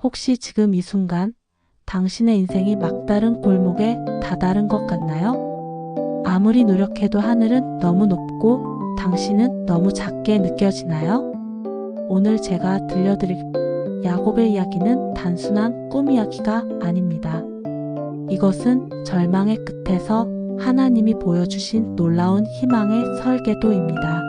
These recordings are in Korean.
혹시 지금 이 순간 당신의 인생이 막다른 골목에 다다른 것 같나요? 아무리 노력해도 하늘은 너무 높고 당신은 너무 작게 느껴지나요? 오늘 제가 들려드릴 야곱의 이야기는 단순한 꿈 이야기가 아닙니다. 이것은 절망의 끝에서 하나님이 보여주신 놀라운 희망의 설계도입니다.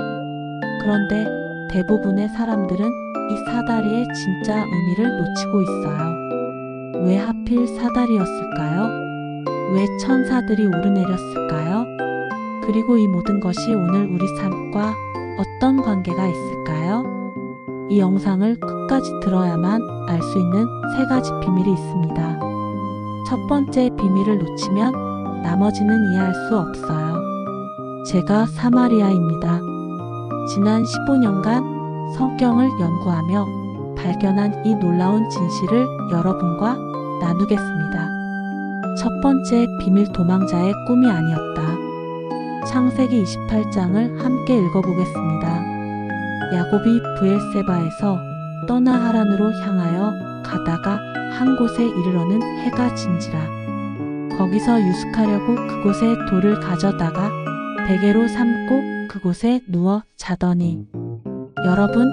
그런데 대부분의 사람들은 이 사다리의 진짜 의미를 놓치고 있어요. 왜 하필 사다리였을까요? 왜 천사들이 오르내렸을까요? 그리고 이 모든 것이 오늘 우리 삶과 어떤 관계가 있을까요? 이 영상을 끝까지 들어야만 알 수 있는 3가지 비밀이 있습니다. 첫 번째 비밀을 놓치면 나머지는 이해할 수 없어요. 제가 사마리아입니다. 지난 15년간 성경을 연구하며 발견한 이 놀라운 진실을 여러분과 나누겠습니다. 첫 번째 비밀, 도망자의 꿈이 아니었다. 창세기 28장을 함께 읽어보겠습니다. 야곱이 브엘세바에서 떠나 하란으로 향하여 가다가 한 곳에 이르러는 해가 진지라. 거기서 유숙하려고 그곳에 돌을 가져다가 베개로 삼고 그곳에 누워 자더니. 여러분,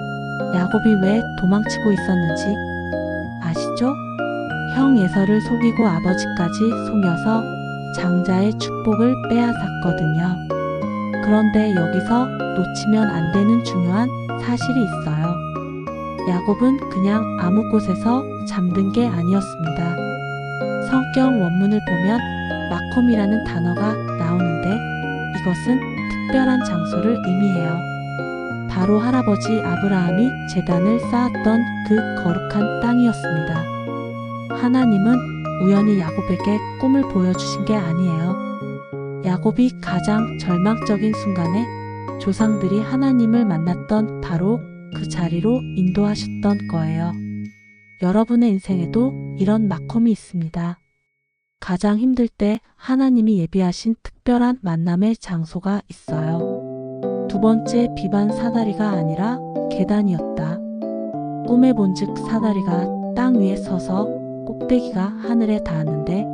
야곱이 왜 도망치고 있었는지 아시죠? 형 에서를 속이고 아버지까지 속여서 장자의 축복을 빼앗았거든요. 그런데 여기서 놓치면 안 되는 중요한 사실이 있어요. 야곱은 그냥 아무 곳에서 잠든 게 아니었습니다. 성경 원문을 보면 마콤이라는 단어가 나오는데 이것은 특별한 장소를 의미해요. 바로 할아버지 아브라함이 제단을 쌓았던 그 거룩한 땅이었습니다. 하나님은 우연히 야곱에게 꿈을 보여주신 게 아니에요. 야곱이 가장 절망적인 순간에 조상들이 하나님을 만났던 바로 그 자리로 인도하셨던 거예요. 여러분의 인생에도 이런 마콤이 있습니다. 가장 힘들 때 하나님이 예비하신 특별한 만남의 장소가 있어요. 두 번째 비반, 사다리가 아니라 계단이었다. 꿈에 본즉 사다리가 땅 위에 서서 꼭대기가 하늘에 닿았는데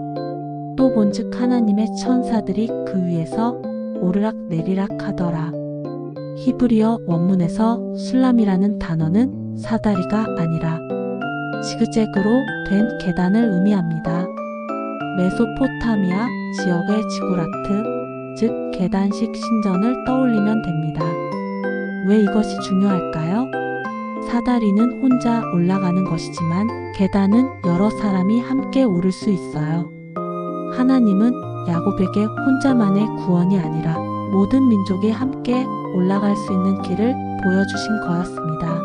또 본즉 하나님의 천사들이 그 위에서 오르락 내리락 하더라. 히브리어 원문에서 술람이라는 단어는 사다리가 아니라 지그재그로 된 계단을 의미합니다. 메소포타미아 지역의 지구라트, 즉 계단식 신전을 떠올리면 됩니다. 왜 이것이 중요할까요? 사다리는 혼자 올라가는 것이지만 계단은 여러 사람이 함께 오를 수 있어요. 하나님은 야곱에게 혼자만의 구원이 아니라 모든 민족이 함께 올라갈 수 있는 길을 보여주신 거였습니다.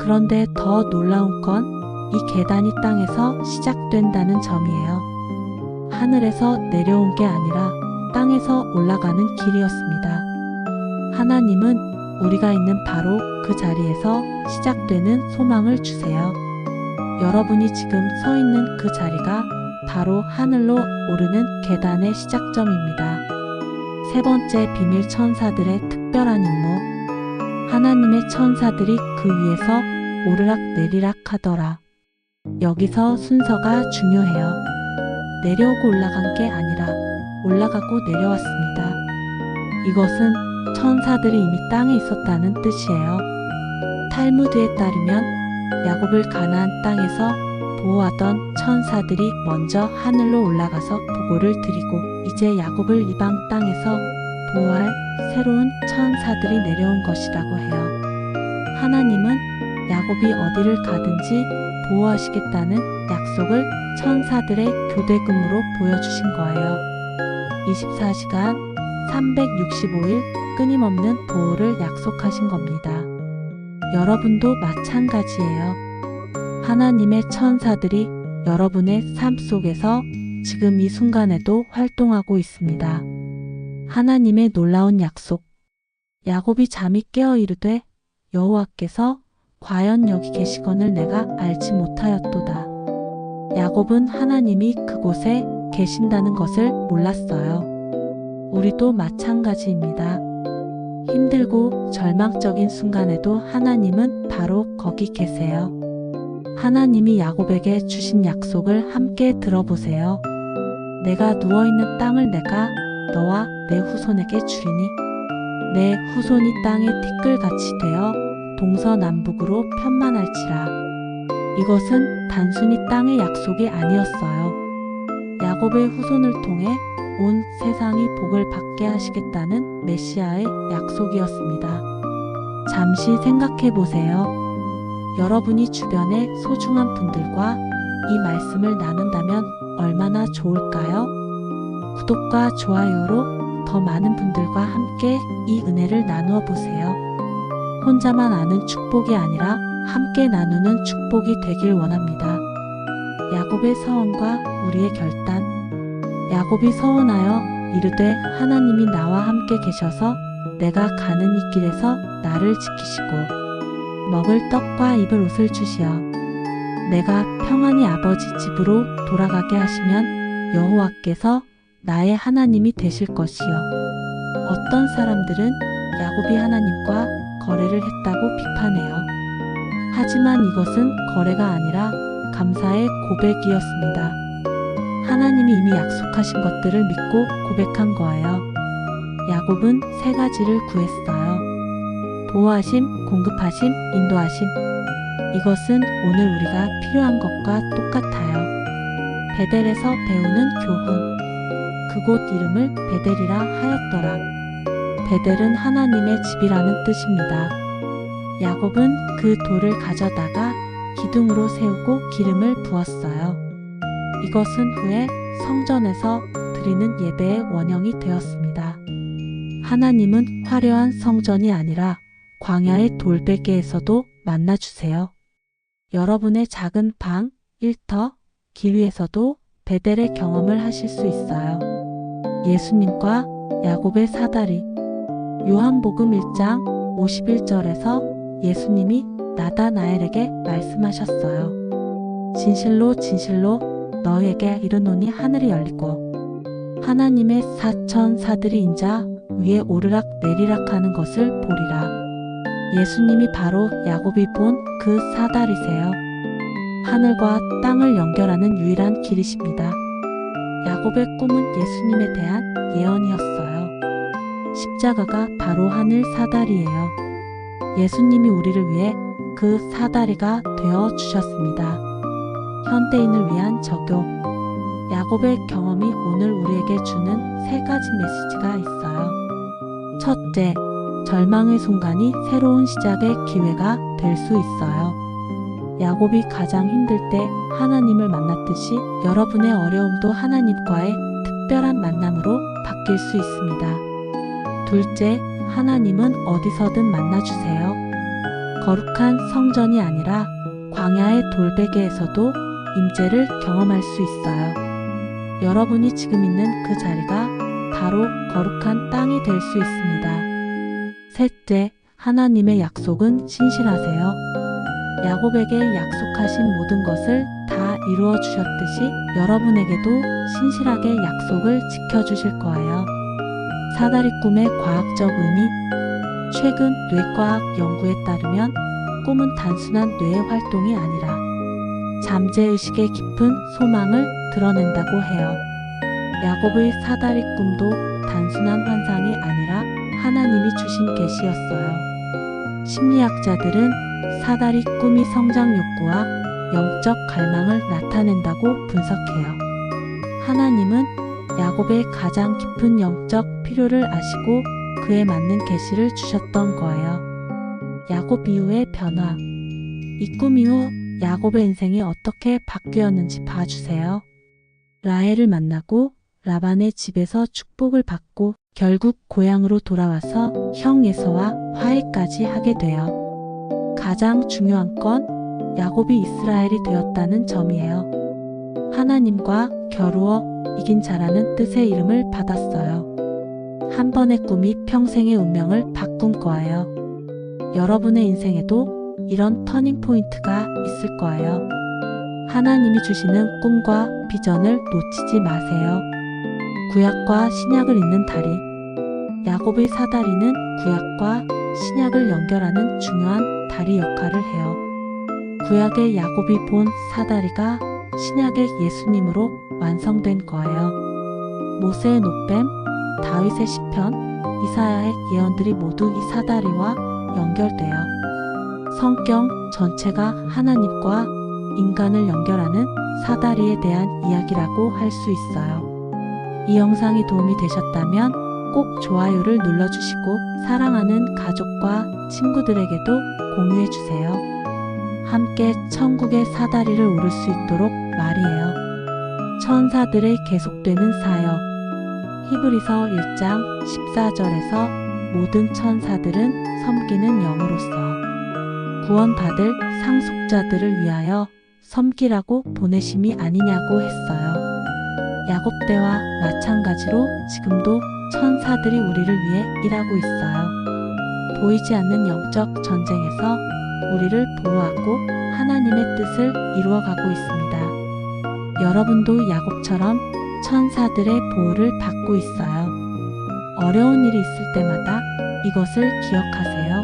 그런데 더 놀라운 건 이 계단이 땅에서 시작된다는 점이에요. 하늘에서 내려온 게 아니라 땅에서 올라가는 길이었습니다. 하나님은 우리가 있는 바로 그 자리에서 시작되는 소망을 주세요. 여러분이 지금 서 있는 그 자리가 바로 하늘로 오르는 계단의 시작점입니다. 세 번째 비밀, 천사들의 특별한 임무. 하나님의 천사들이 그 위에서 오르락 내리락 하더라. 여기서 순서가 중요해요. 내려오고 올라간 게 아니라 올라가고 내려왔습니다. 이것은 천사들이 이미 땅에 있었다는 뜻이에요. 탈무드에 따르면 야곱을 가나안 땅에서 보호하던 천사들이 먼저 하늘로 올라가서 보고를 드리고 이제 야곱을 이방 땅에서 보호할 새로운 천사들이 내려온 것이라고 해요. 하나님은 야곱이 어디를 가든지 보호하시겠다는 약속을 천사들의 교대금으로 보여주신 거예요. 24시간 365일 끊임없는 보호를 약속하신 겁니다. 여러분도 마찬가지예요. 하나님의 천사들이 여러분의 삶 속에서 지금 이 순간에도 활동하고 있습니다. 하나님의 놀라운 약속. 야곱이 잠이 깨어 이르되 여호와께서 과연 여기 계시거늘 내가 알지 못하였도다. 야곱은 하나님이 그곳에 계신다는 것을 몰랐어요. 우리도 마찬가지입니다. 힘들고 절망적인 순간에도 하나님은 바로 거기 계세요. 하나님이 야곱에게 주신 약속을 함께 들어보세요. 내가 누워있는 땅을 내가 너와 내 후손에게 주리니 내 후손이 땅의 티끌같이 되어 동서남북으로 편만할지라. 이것은 단순히 땅의 약속이 아니었어요. 야곱의 후손을 통해 온 세상이 복을 받게 하시겠다는 메시아의 약속이었습니다. 잠시 생각해 보세요. 여러분이 주변의 소중한 분들과 이 말씀을 나눈다면 얼마나 좋을까요? 구독과 좋아요로 더 많은 분들과 함께 이 은혜를 나누어 보세요. 혼자만 아는 축복이 아니라 함께 나누는 축복이 되길 원합니다. 야곱의 서원과 우리의 결단. 야곱이 서원하여 이르되 하나님이 나와 함께 계셔서 내가 가는 이 길에서 나를 지키시고 먹을 떡과 입을 옷을 주시어 내가 평안히 아버지 집으로 돌아가게 하시면 여호와께서 나의 하나님이 되실 것이요. 어떤 사람들은 야곱이 하나님과 거래를 했다고 비판해요. 하지만 이것은 거래가 아니라 감사의 고백이었습니다. 하나님이 이미 약속하신 것들을 믿고 고백한 거예요. 야곱은 세 가지를 구했어요. 보호하심, 공급하심, 인도하심. 이것은 오늘 우리가 필요한 것과 똑같아요. 베델에서 배우는 교훈. 그곳 이름을 베델이라 하였더라. 베델은 하나님의 집이라는 뜻입니다. 야곱은 그 돌을 가져다가 기둥으로 세우고 기름을 부었어요. 이것은 후에 성전에서 드리는 예배의 원형이 되었습니다. 하나님은 화려한 성전이 아니라 광야의 돌베개에서도 만나주세요. 여러분의 작은 방, 일터, 길 위에서도 베델의 경험을 하실 수 있어요. 예수님과 야곱의 사다리. 요한복음 1장 51절에서 예수님이 나다나엘에게 말씀하셨어요. 진실로 진실로 너희에게 이르노니 하늘이 열리고 하나님의 사천사들이 인자 위에 오르락 내리락 하는 것을 보리라. 예수님이 바로 야곱이 본 그 사다리세요. 하늘과 땅을 연결하는 유일한 길이십니다. 야곱의 꿈은 예수님에 대한 예언이었어요. 십자가가 바로 하늘 사다리예요. 예수님이 우리를 위해 그 사다리가 되어 주셨습니다. 현대인을 위한 적용. 야곱의 경험이 오늘 우리에게 주는 세 가지 메시지가 있어요. 첫째, 절망의 순간이 새로운 시작의 기회가 될 수 있어요. 야곱이 가장 힘들 때 하나님을 만났듯이 여러분의 어려움도 하나님과의 특별한 만남으로 바뀔 수 있습니다. 둘째, 하나님은 어디서든 만나주세요. 거룩한 성전이 아니라 광야의 돌베개에서도 임재를 경험할 수 있어요. 여러분이 지금 있는 그 자리가 바로 거룩한 땅이 될 수 있습니다. 셋째, 하나님의 약속은 신실하세요. 야곱에게 약속하신 모든 것을 다 이루어 주셨듯이 여러분에게도 신실하게 약속을 지켜주실 거예요. 사다리 꿈의 과학적 의미. 최근 뇌과학 연구에 따르면 꿈은 단순한 뇌의 활동이 아니라 잠재의식의 깊은 소망을 드러낸다고 해요. 야곱의 사다리 꿈도 단순한 환상이 아니라 하나님이 주신 계시였어요. 심리학자들은 사다리 꿈이 성장 욕구와 영적 갈망을 나타낸다고 분석해요. 하나님은 야곱의 가장 깊은 영적 필요를 아시고 그에 맞는 계시를 주셨던 거예요. 야곱 이후의 변화. 이 꿈 이후 야곱의 인생이 어떻게 바뀌었는지 봐주세요. 라헬을 만나고 라반의 집에서 축복을 받고 결국 고향으로 돌아와서 형 에서와 화해까지 하게 돼요. 가장 중요한 건 야곱이 이스라엘이 되었다는 점이에요. 하나님과 겨루어 이긴 자라는 뜻의 이름을 받았어요. 한 번의 꿈이 평생의 운명을 바꾼 거예요. 여러분의 인생에도 이런 터닝 포인트가 있을 거예요. 하나님이 주시는 꿈과 비전을 놓치지 마세요. 구약과 신약을 잇는 다리. 야곱의 사다리는 구약과 신약을 연결하는 중요한 다리 역할을 해요. 구약의 야곱이 본 사다리가 신약의 예수님으로 완성된 거예요. 모세의 노뱀, 다윗의 시편, 이사야의 예언들이 모두 이 사다리와 연결돼요. 성경 전체가 하나님과 인간을 연결하는 사다리에 대한 이야기라고 할 수 있어요. 이 영상이 도움이 되셨다면 꼭 좋아요를 눌러주시고 사랑하는 가족과 친구들에게도 공유해주세요. 함께 천국의 사다리를 오를 수 있도록 말이에요. 천사들의 계속되는 사역. 히브리서 1장 14절에서 모든 천사들은 섬기는 영으로서 구원받을 상속자들을 위하여 섬기라고 보내심이 아니냐고 했어요. 야곱 때와 마찬가지로 지금도 천사들이 우리를 위해 일하고 있어요. 보이지 않는 영적 전쟁에서 우리를 보호하고 하나님의 뜻을 이루어가고 있습니다. 여러분도 야곱처럼 천사들의 보호를 받고 있어요. 어려운 일이 있을 때마다 이것을 기억하세요.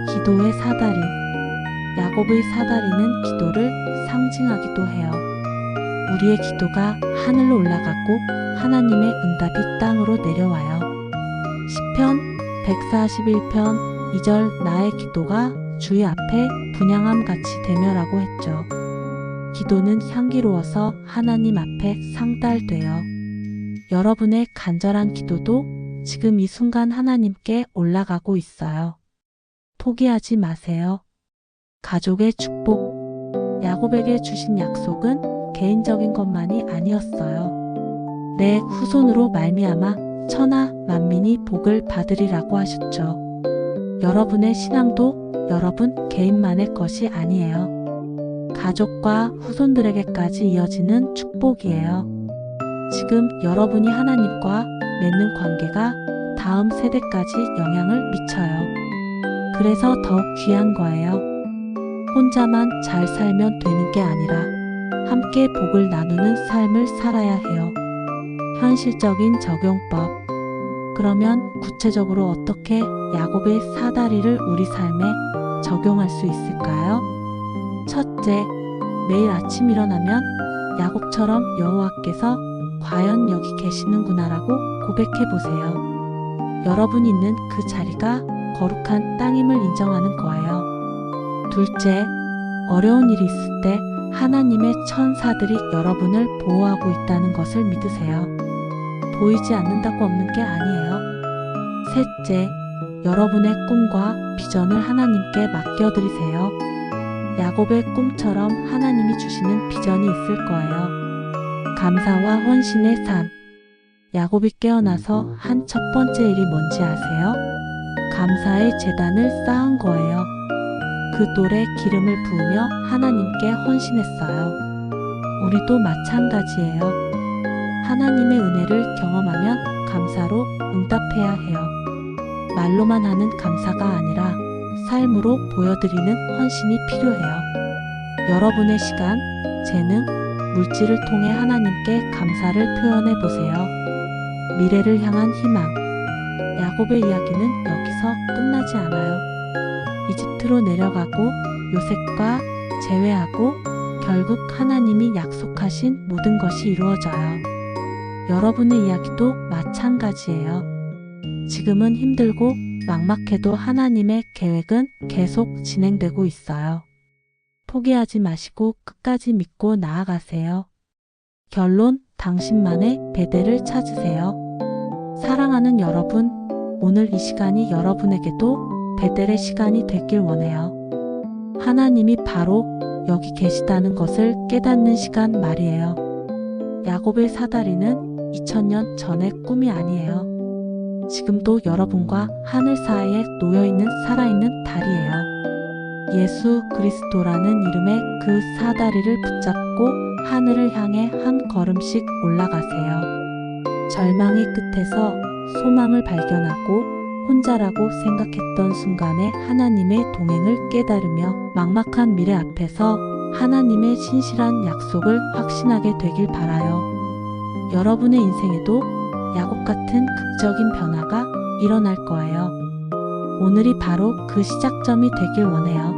기도의 사다리. 야곱의 사다리는 기도를 상징하기도 해요. 우리의 기도가 하늘로 올라가고 하나님의 응답이 땅으로 내려와요. 시편 141편 2절 나의 기도가 주의 앞에 분향함 같이 되며라고 했죠. 기도는 향기로워서 하나님 앞에 상달돼요. 여러분의 간절한 기도도 지금 이 순간 하나님께 올라가고 있어요. 포기하지 마세요. 가족의 축복. 야곱에게 주신 약속은 개인적인 것만이 아니었어요. 내 후손으로 말미암아 천하 만민이 복을 받으리라고 하셨죠. 여러분의 신앙도 여러분 개인만의 것이 아니에요. 가족과 후손들에게까지 이어지는 축복이에요. 지금 여러분이 하나님과 맺는 관계가 다음 세대까지 영향을 미쳐요. 그래서 더욱 귀한 거예요. 혼자만 잘 살면 되는 게 아니라 함께 복을 나누는 삶을 살아야 해요. 현실적인 적용법. 그러면 구체적으로 어떻게 야곱의 사다리를 우리 삶에 적용할 수 있을까요? 첫째, 매일 아침 일어나면 야곱처럼 여호와께서 과연 여기 계시는구나라고 고백해 보세요. 여러분이 있는 그 자리가 거룩한 땅임을 인정하는 거예요. 둘째, 어려운 일이 있을 때 하나님의 천사들이 여러분을 보호하고 있다는 것을 믿으세요. 보이지 않는다고 없는 게 아니에요. 셋째, 여러분의 꿈과 비전을 하나님께 맡겨드리세요. 야곱의 꿈처럼 하나님이 주시는 비전이 있을 거예요. 감사와 헌신의 삶. 야곱이 깨어나서 한 첫 번째 일이 뭔지 아세요? 감사의 제단을 쌓은 거예요. 그 돌에 기름을 부으며 하나님께 헌신했어요. 우리도 마찬가지예요. 하나님의 은혜를 경험하면 감사로 응답해야 해요. 말로만 하는 감사가 아니라 삶으로 보여드리는 헌신이 필요해요. 여러분의 시간, 재능, 물질을 통해 하나님께 감사를 표현해 보세요. 미래를 향한 희망. 야곱의 이야기는 여기서 끝나지 않아요. 이집트로 내려가고 요셉과 재회하고 결국 하나님이 약속하신 모든 것이 이루어져요. 여러분의 이야기도 마찬가지예요. 지금은 힘들고 막막해도 하나님의 계획은 계속 진행되고 있어요. 포기하지 마시고 끝까지 믿고 나아가세요. 결론, 당신만의 베델을 찾으세요. 사랑하는 여러분, 오늘 이 시간이 여러분에게도 베델의 시간이 되길 원해요. 하나님이 바로 여기 계시다는 것을 깨닫는 시간 말이에요. 야곱의 사다리는 2000년 전의 꿈이 아니에요. 지금도 여러분과 하늘 사이에 놓여있는 살아있는 달이에요. 예수 그리스도라는 이름의 그 사다리를 붙잡고 하늘을 향해 한 걸음씩 올라가세요. 절망의 끝에서 소망을 발견하고 혼자라고 생각했던 순간에 하나님의 동행을 깨달으며 막막한 미래 앞에서 하나님의 신실한 약속을 확신하게 되길 바라요. 여러분의 인생에도 야곱 같은 극적인 변화가 일어날 거예요. 오늘이 바로 그 시작점이 되길 원해요.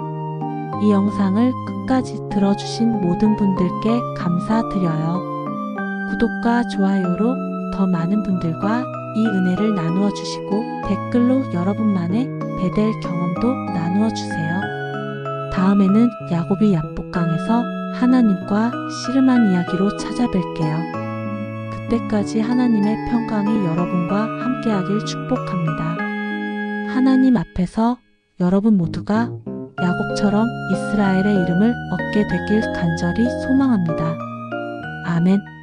이 영상을 끝까지 들어주신 모든 분들께 감사드려요. 구독과 좋아요로 더 많은 분들과 이 은혜를 나누어 주시고 댓글로 여러분만의 베델 경험도 나누어 주세요. 다음에는 야곱이 야복강에서 하나님과 씨름한 이야기로 찾아뵐게요. 그때까지 하나님의 평강이 여러분과 함께하길 축복합니다. 하나님 앞에서 여러분 모두가 야곱처럼 이스라엘의 이름을 얻게 되길 간절히 소망합니다. 아멘.